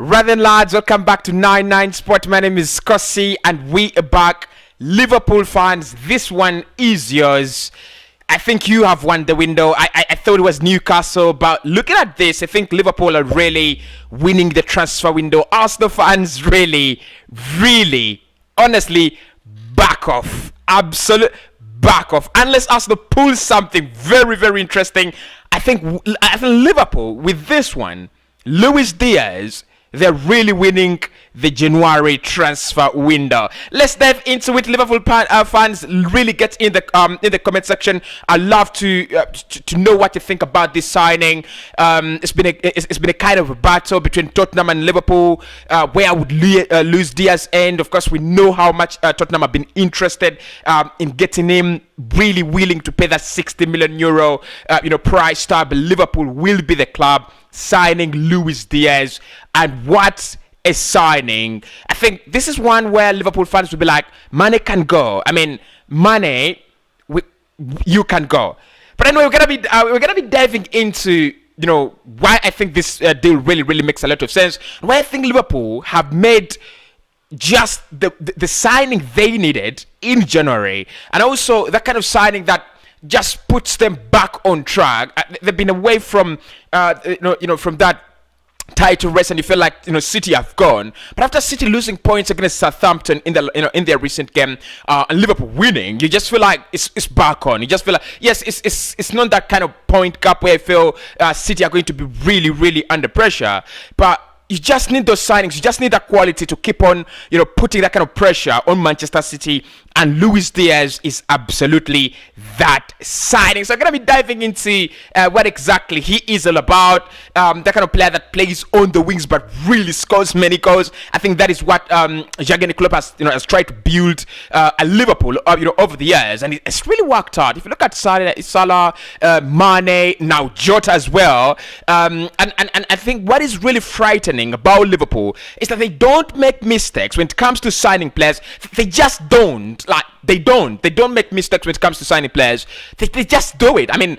Right then, lads, welcome back to 99 Sport. My name is Cossy, and we are back. Liverpool fans, this one is yours. I think you have won the window. I thought it was Newcastle, but looking at this, I think Liverpool are really winning the transfer window. Arsenal fans, really, honestly, back off. Absolute back off. Unless Arsenal pulls something very interesting, I think Liverpool, with this one, Luiz Diaz, they're really winning the January transfer window. Let's dive into it. Liverpool fans, really get in the comment section. I'd love to know what you think about this signing. It's been a kind of a battle between Tottenham and Liverpool. Where would Luiz Diaz end? Of course, we know how much Tottenham have been interested in getting him. Really willing to pay that 60 million euro price tag. But Liverpool will be the club signing Luiz Diaz. And what a signing. I think this is one where Liverpool fans will be like, Mane can go. I mean, Mane, you can go. But anyway, we're gonna be diving into why I think this deal really makes a lot of sense. Why I think Liverpool have made just the signing they needed in January, and also that kind of signing that just puts them back on track. They've been away from from that title race, and you feel like City have gone. But after City losing points against Southampton in their recent game, and Liverpool winning, you just feel like it's back on. You just feel like, yes, it's not that kind of point gap where I feel City are going to be really under pressure, but you just need those signings. You just need that quality to keep on, putting that kind of pressure on Manchester City. And Luiz Diaz is absolutely that signing. So I'm going to be diving into what exactly he is all about. That kind of player that plays on the wings but really scores many goals. I think that is what Jurgen Klopp has tried to build at Liverpool over the years, and it's really worked out. If you look at Salah, Mane, now Jota as well, and I think what is really frightening about Liverpool is that they don't make mistakes when it comes to signing players. They just don't. They don't make mistakes when it comes to signing players. They just do it. I mean,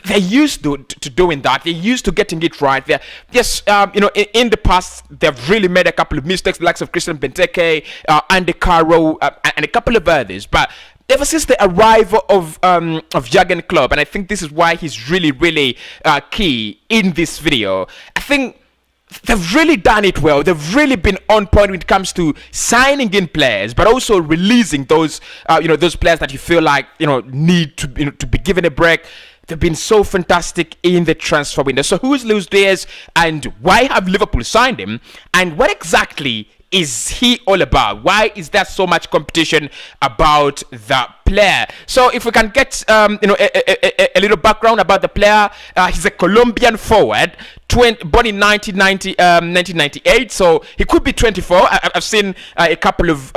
they're used to doing that. They're used to getting it right. In the past, they've really made a couple of mistakes, the likes of Christian Benteke, Andy Carroll, and a couple of others. But ever since the arrival of Jurgen Klopp, and I think this is why he's really key in this video, I think they've really done it well. They've really been on point when it comes to signing in players, but also releasing those those players that you feel like need to be given a break. They've been so fantastic in the transfer window. So who is Luiz Diaz, and why have Liverpool signed him, and what exactly is he all about? Why is there so much competition about that player? So if we can get a little background about the player, he's a Colombian forward, born in 1998, so he could be 24. I've seen a couple of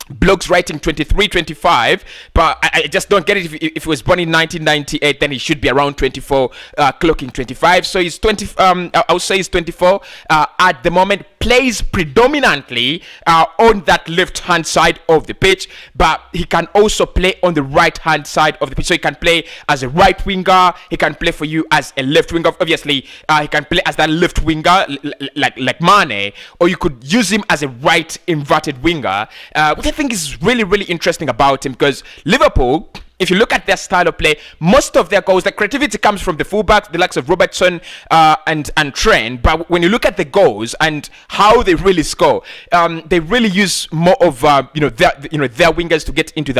blogs writing 23, 25, but I just don't get it. If he was born in 1998, then he should be around 24, clocking 25. So he's 20. I would say he's 24 at the moment. Plays predominantly on that left-hand side of the pitch, but he can also play on the right-hand side of the pitch. So he can play as a right winger. He can play for you as a left winger. Obviously, he can play as that left winger, like Mane, or you could use him as a right inverted winger, which I think is really interesting about him, because Liverpool, if you look at their style of play, most of their goals, the creativity comes from the fullbacks, the likes of Robertson and Trent. But when you look at the goals and how they really score, they really use more of their wingers to get into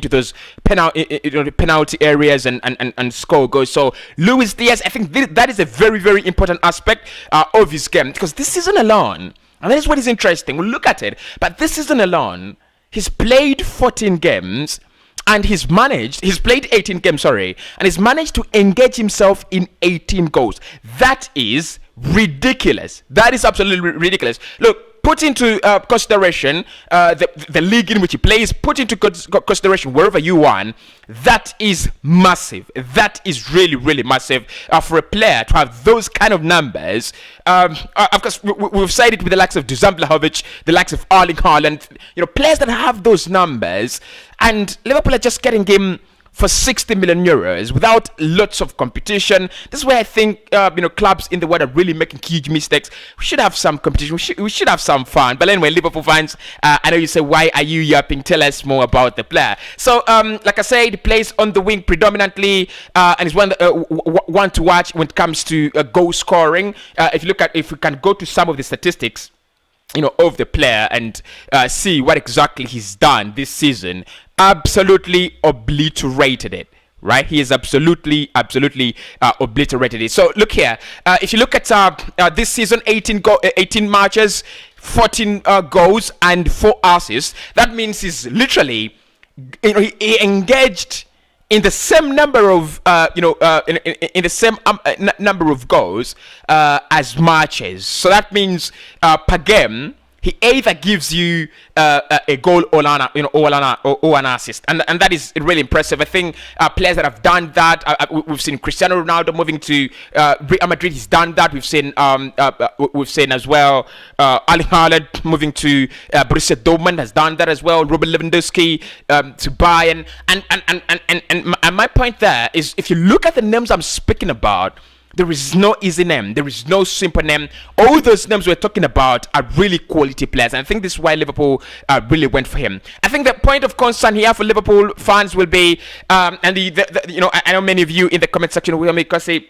those penalty areas and score goals. So Luiz Diaz, I think that is a very important aspect of his game, because this season alone, and that is what is interesting. We'll look at it, but this season alone, he's played 14 games. And he's played 18 games, and he's managed to engage himself in 18 goals. That is ridiculous. That is absolutely ridiculous. Look, put into consideration the league in which he plays, put into consideration wherever you want. That is massive. That is really massive for a player to have those kind of numbers. Of course, we've said it with the likes of Dusan Vlahovic, the likes of Erling Haaland, players that have those numbers, and Liverpool are just getting him for 60 million euros without lots of competition. This is where I think clubs in the world are really making huge mistakes. We should have some competition. We should have some fun. But anyway, Liverpool fans, I know you say, why are you yapping? Tell us more about the player. So like I said, he plays on the wing predominantly, and is one to watch when it comes to goal scoring. If we can go to some of the statistics of the player and see what exactly he's done this season, absolutely obliterated it. Right, he is absolutely obliterated it. So look here, if you look at this season, 18 matches, 14 goals and 4 assists. That means he's literally, he engaged in the same number of in the same number of goals as matches. So that means per game he either gives you a goal or an assist, and that is really impressive. I think players that have done that, we've seen Cristiano Ronaldo moving to Real Madrid. He's done that. We've seen as well Erling Haaland moving to Borussia Dortmund has done that as well. Robert Lewandowski to Bayern, and my point there is, if you look at the names I'm speaking about, there is no easy name. There is no simple name. All those names we're talking about are really quality players. And I think this is why Liverpool really went for him. I think the point of concern here for Liverpool fans will be, and I know many of you in the comment section will make us say,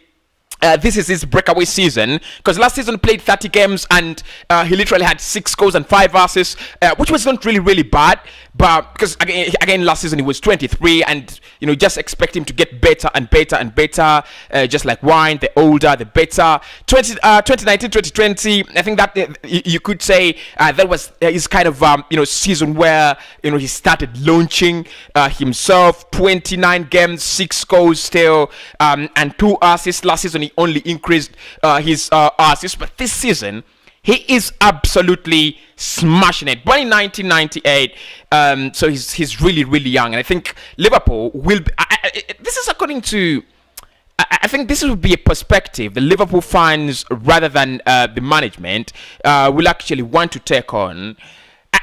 this is his breakaway season, because last season played 30 games and he literally had 6 goals and 5 assists, which was not really bad, but because again last season he was 23, and just expect him to get better and better, just like wine, the older the better. 2019 2020, I think that you could say that was his kind of season where he started launching himself. 29 games, 6 goals still, and 2 assists. Last season he only increased his assists, but this season he is absolutely smashing it. Born in 1998, so he's really young, and I think Liverpool will be, this is according to, I think this will be a perspective the Liverpool fans, rather than the management, will actually want to take on.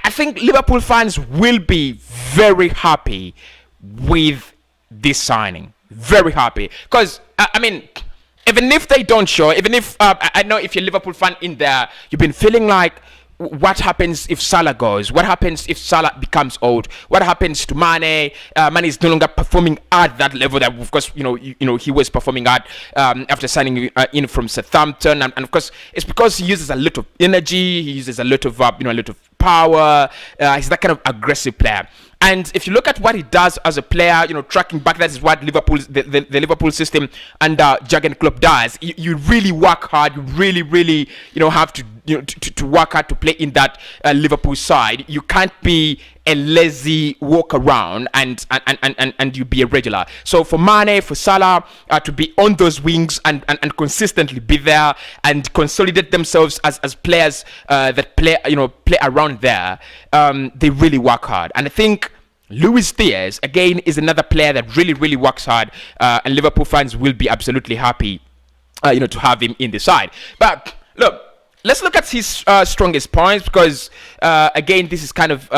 I think Liverpool fans will be very happy with this signing. Very happy, because even if they don't show, even if I know if you're a Liverpool fan in there, you've been feeling like, what happens if Salah goes? What happens if Salah becomes old? What happens to Mane? Mane is no longer performing at that level that, of course, he was performing at after signing in from Southampton, and of course it's because he uses a lot of energy, he uses a lot of a lot of power. He's that kind of aggressive player. And if you look at what he does as a player, tracking back, that is what the Liverpool system under Jurgen Klopp does. You really work hard. You really have to work hard to play in that Liverpool side. You can't be a lazy walk around and you be a regular. So for Mane, for Salah to be on those wings and consistently be there and consolidate themselves as players that play around there, they really work hard. And I think Luiz Diaz again is another player that really works hard, and Liverpool fans will be absolutely happy to have him in the side. But look, let's look at his strongest points, because again, this is kind of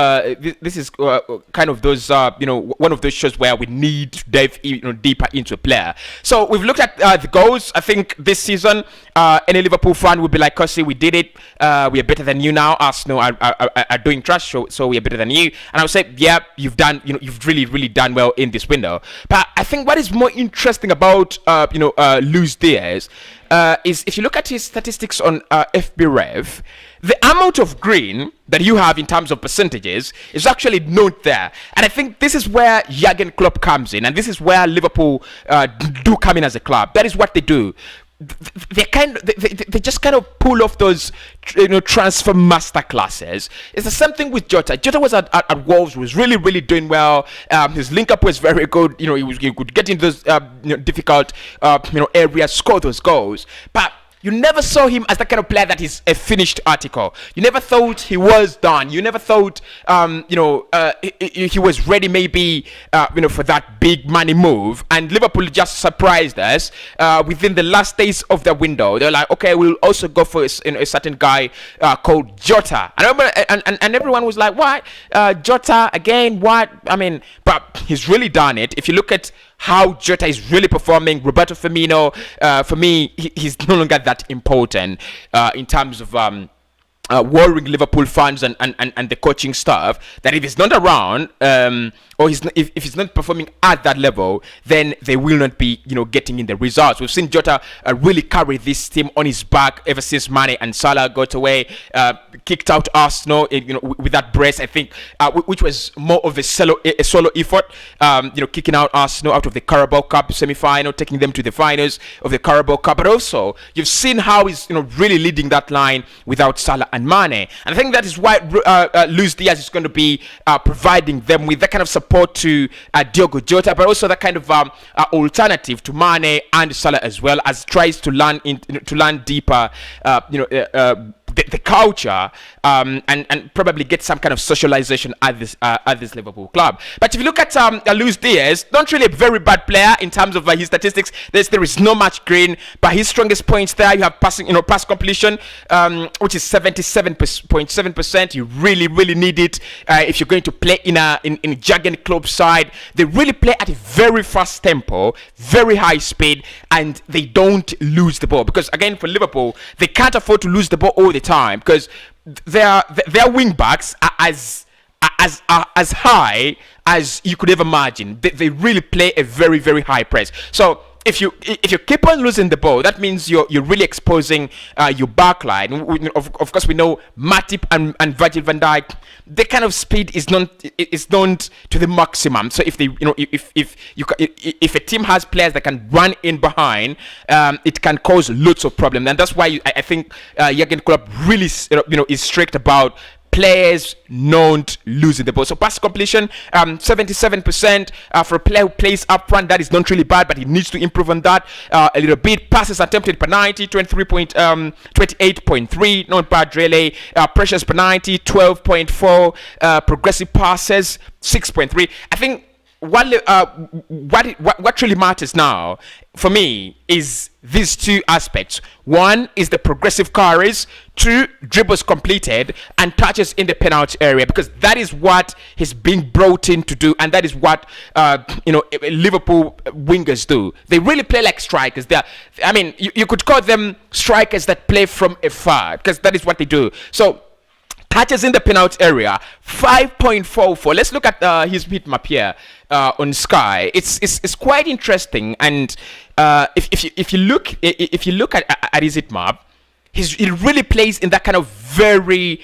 those one of those shows where we need to dive deeper into a player. So we've looked at the goals. I think this season any Liverpool fan would be like, Cossy, we did it. We are better than you now. Arsenal are doing trash, so we are better than you. And I would say, yeah, you've done you've really done well in this window. But I think what is more interesting about Luiz Diaz is, if you look at his statistics on FBref, the amount of green that you have in terms of percentages is actually not there. And I think this is where Jurgen Klopp comes in, and this is where Liverpool do come in as a club. That is what they do. They just kind of pull off those transfer master classes. It's the same thing with Jota. Jota was at Wolves, was really doing well. His link up was very good. He could get into those difficult areas, score those goals. But you never saw him as the kind of player that is a finished article. You never thought he was done. You never thought, he was ready maybe, for that big money move. And Liverpool just surprised us within the last days of the window. They're like, okay, we'll also go for a certain guy called Jota. And, I remember, and everyone was like, what? Jota again? What? I mean, but he's really done it. If you look at how Jota is really performing, Roberto Firmino, for me, he's no longer that important in terms of worrying Liverpool fans and the coaching staff, that if he's not around, or if he's not performing at that level, then they will not be, getting in the results. We've seen Jota really carry this team on his back ever since Mane and Salah got away, kicked out Arsenal, with that brace, I think, which was more of a solo effort, kicking out Arsenal out of the Carabao Cup semi-final, taking them to the finals of the Carabao Cup. But also, you've seen how he's, really leading that line without Salah and Mane. And I think that is why Luiz Diaz is going to be providing them with that kind of support to Diogo Jota, but also that kind of alternative to Mane and Salah, as well as tries to land deeper, the culture, and probably get some kind of socialization at this Liverpool club. But if you look at Luiz Diaz, not really a very bad player in terms of his statistics. There is no much green, but his strongest points there, you have passing, pass completion, which is 77.7%. You really need it if you're going to play in a Jurgen Klopp side. They really play at a very fast tempo, very high speed, and they don't lose the ball, because again, for Liverpool, they can't afford to lose the ball all the time, because their wing backs are as high as you could ever imagine. They really play a very high press. So if you keep on losing the ball, that means you're really exposing your backline. Of course, we know Matip and Virgil van Dijk, the kind of speed is known to the maximum. So if if a team has players that can run in behind, it can cause lots of problems. And that's why I think Jurgen Klopp really is strict about players not losing the ball. So pass completion, 77% for a player who plays up front. That is not really bad, but he needs to improve on that a little bit. Passes attempted per 90, 28.3, not bad really. Pressures per 90, 12.4. Progressive passes, 6.3. I think what really matters now for me is these two aspects. One is the progressive carries, 2 dribbles completed, and touches in the penalty area, because that is what he's being brought in to do, and that is what Liverpool wingers do. They really play like strikers. You could call them strikers that play from afar, because that is what they do. So touches in the penalty area, 5.44. Let's look at his heat map here on Sky. It's quite interesting, and if you look at his heat map, he really plays in that kind of very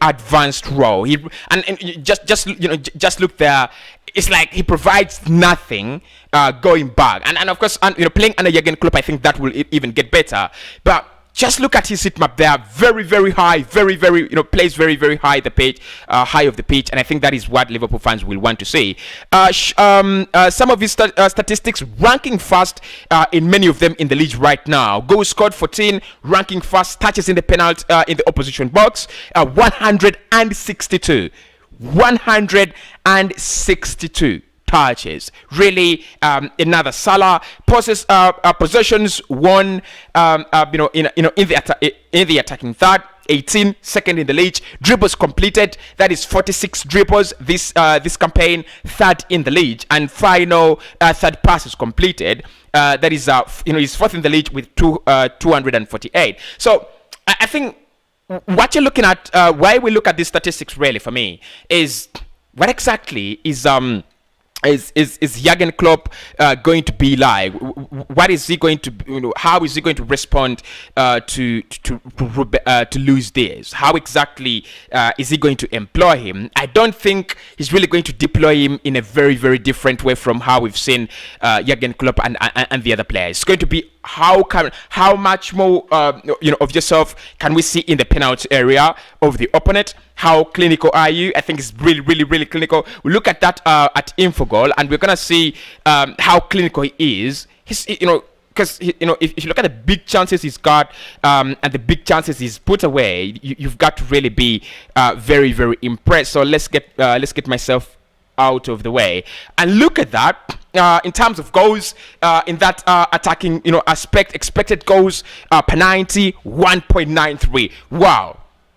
advanced role. Just look there. It's like he provides nothing going back, and of course, playing under Jurgen Klopp, I think that will even get better. But just look at his heat map there, very high, very plays very high the pitch, high of the pitch, and I think that is what Liverpool fans will want to see. Some of his statistics, ranking fast in many of them in the league right now. Goals scored 14, ranking fast. Touches in the penalty in the opposition box, 162 touches. Really, another Salah. Possessions won. In the attacking third, 18, second in the league. Dribbles completed, that is 46 dribbles this campaign, third in the league. And final third passes completed, that is he's fourth in the league with 248. So I think what you're looking at, why we look at these statistics really for me is what exactly is Jurgen Klopp going to be like? What is he going to, how is he going to respond to Luiz Diaz? How exactly is he going to employ him? I don't think he's really going to deploy him in a very different way from how we've seen Jurgen Klopp and the other players. It's going to be how much more of yourself can we see in the penalty area of the opponent? How clinical are you? I think it's really clinical. We look at that at Infogol, and we're gonna see how clinical he is. He's because if you look at the big chances he's got and the big chances he's put away, you've got to really be very, very impressed. So let's get myself out of the way and look at that. In terms of goals, in that attacking aspect, expected goals per 90, 1.93.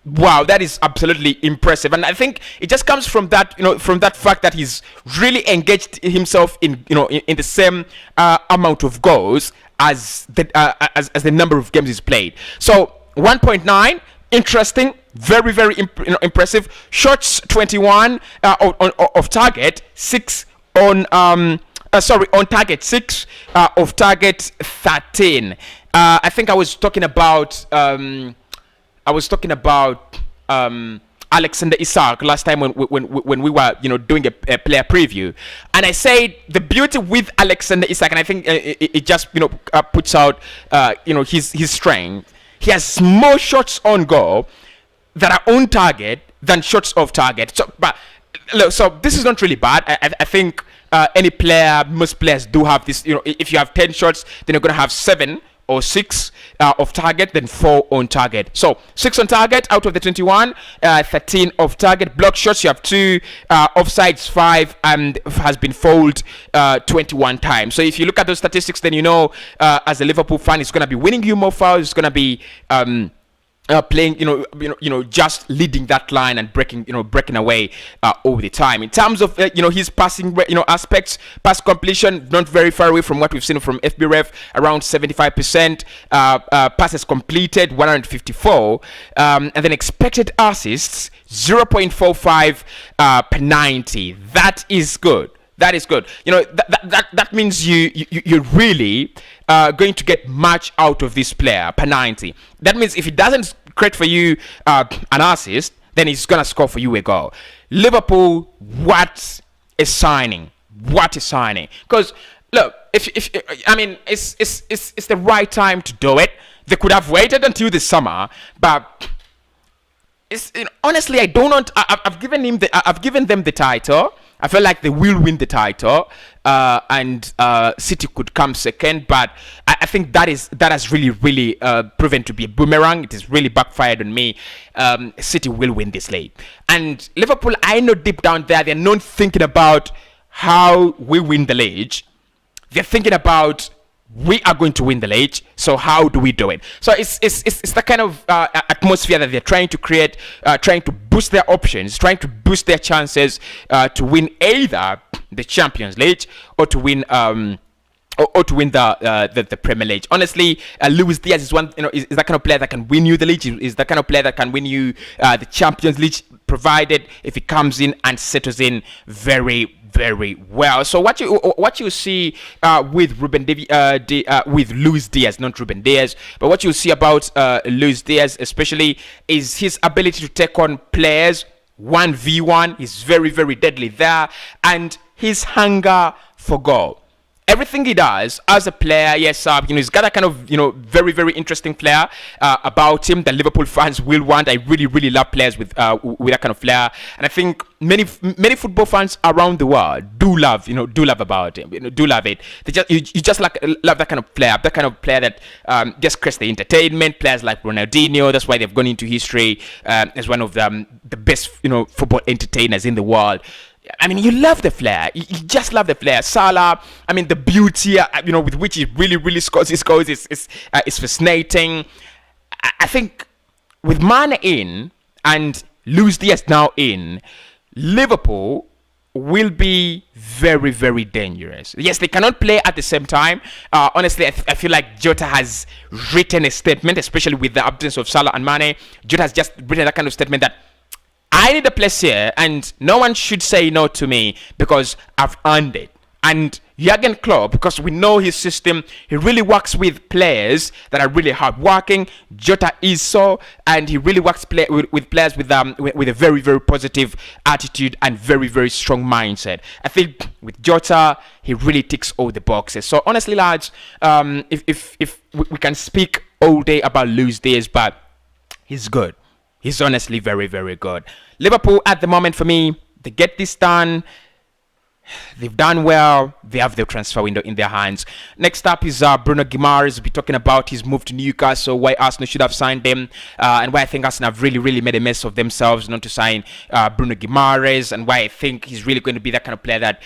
Wow, that is absolutely impressive, and I think it just comes from that, from that fact that he's really engaged himself in the same amount of goals as the number of games he's played. So 1.9, interesting, very, very impressive. Shots 21 of target, 6 on on target 6, of target 13. I think I was talking about Alexander Isak last time when we were doing a player preview, and I said the beauty with Alexander Isak, and I think it just puts out his strength. He has more shots on goal that are on target than shots off target. So this is not really bad. I think most players do have this. If you have 10 shots, then you're gonna have 7 or 6 off target, then 4 on target. So 6 on target out of the 21, 13 off target. Block shots, you have 2, offsides 5, and has been fouled 21 times. So if you look at those statistics, then as a Liverpool fan, it's gonna be winning you more fouls. It's gonna be playing, just leading that line and breaking away all the time. In terms of his passing, aspects, pass completion not very far away from what we've seen from FBref, around 75%. Passes completed 154, and then expected assists 0.45 per 90. That is good. That is good. That means you're really going to get much out of this player per 90. That means if he doesn't create for you an assist, then he's gonna score for you a goal. Liverpool, what a signing! What a signing! Because look, it's the right time to do it. They could have waited until the summer, but honestly, I don't want. I've given them the title. I feel like they will win the title, and City could come second. But I think that has really proven to be a boomerang. It has really backfired on me. City will win this league, and Liverpool, I know deep down there, they're not thinking about how we win the league. They're thinking about, we are going to win the league, so how do we do it? So it's the kind of atmosphere that they're trying to create, trying to boost their options, trying to boost their chances to win either the Champions League or to win the Premier League. Honestly, Luiz Diaz is is that kind of player that can win you the league. Is that kind of player that can win you the Champions League, provided if he comes in and settles in very, very well. So what you see with with Luiz Diaz, not Ruben Diaz, but what you see about Luiz Diaz especially is his ability to take on players 1v1. He's very, very deadly there, and his hunger for goal. Everything he does as a player, yes, he's got a kind of very, very interesting flair about him that Liverpool fans will want. I really, really love players with that kind of flair, and I think many football fans around the world do love about him. Do love it. You just love that kind of player, that just creates the entertainment. Players like Ronaldinho, that's why they've gone into history as one of the best football entertainers in the world. I mean, you love the flair. You just love the flair. Salah, I mean, the beauty, with which he really, really scores his goals is fascinating. I think with Mane in and Luiz Diaz now in, Liverpool will be very, very dangerous. Yes, they cannot play at the same time. Honestly, I feel like Jota has written a statement, especially with the absence of Salah and Mane. Jota has just written that kind of statement that I need a place here, and no one should say no to me because I've earned it. And Jurgen Klopp, because we know his system, he really works with players that are really hardworking. Jota is so, and he really works with players with a very, very positive attitude and very, very strong mindset. I think with Jota, he really ticks all the boxes. So honestly, lads, if we can speak all day about Luiz Diaz, but he's good. He's honestly very, very good. Liverpool at the moment, for me, they get this done. They've done well. They have the transfer window in their hands. Next up is Bruno Guimaraes. We'll be talking about his move to Newcastle, why Arsenal should have signed him, and why I think Arsenal have really made a mess of themselves not to sign Bruno Guimaraes, and why I think he's really going to be that kind of player that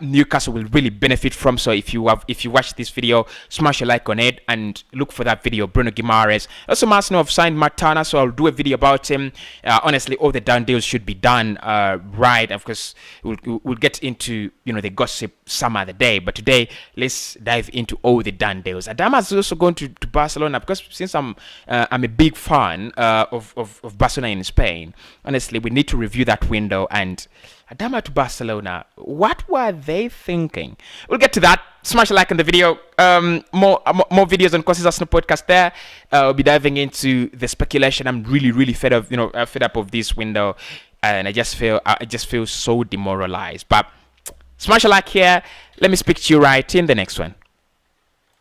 Newcastle will really benefit from. So if you watch this video, smash a like on it and look for that video, Bruno Guimaraes. Also, Arsenal have signed Matt Turner, so I'll do a video about him. Honestly, all the done deals should be done right. Of course, we'll get into the gossip some other day, but today let's dive into all the done deals. Adama is also going to Barcelona, because since I'm a big fan of Barcelona in Spain, honestly we need to review that window. And Adama to Barcelona, what were they thinking? We'll get to that. Smash a like on the video. More videos on Cossy's Arsenal podcast there. I'll be diving into the speculation. I'm really fed up of this window, and I just feel so demoralized. But smash a like here. Let me speak to you right in the next one.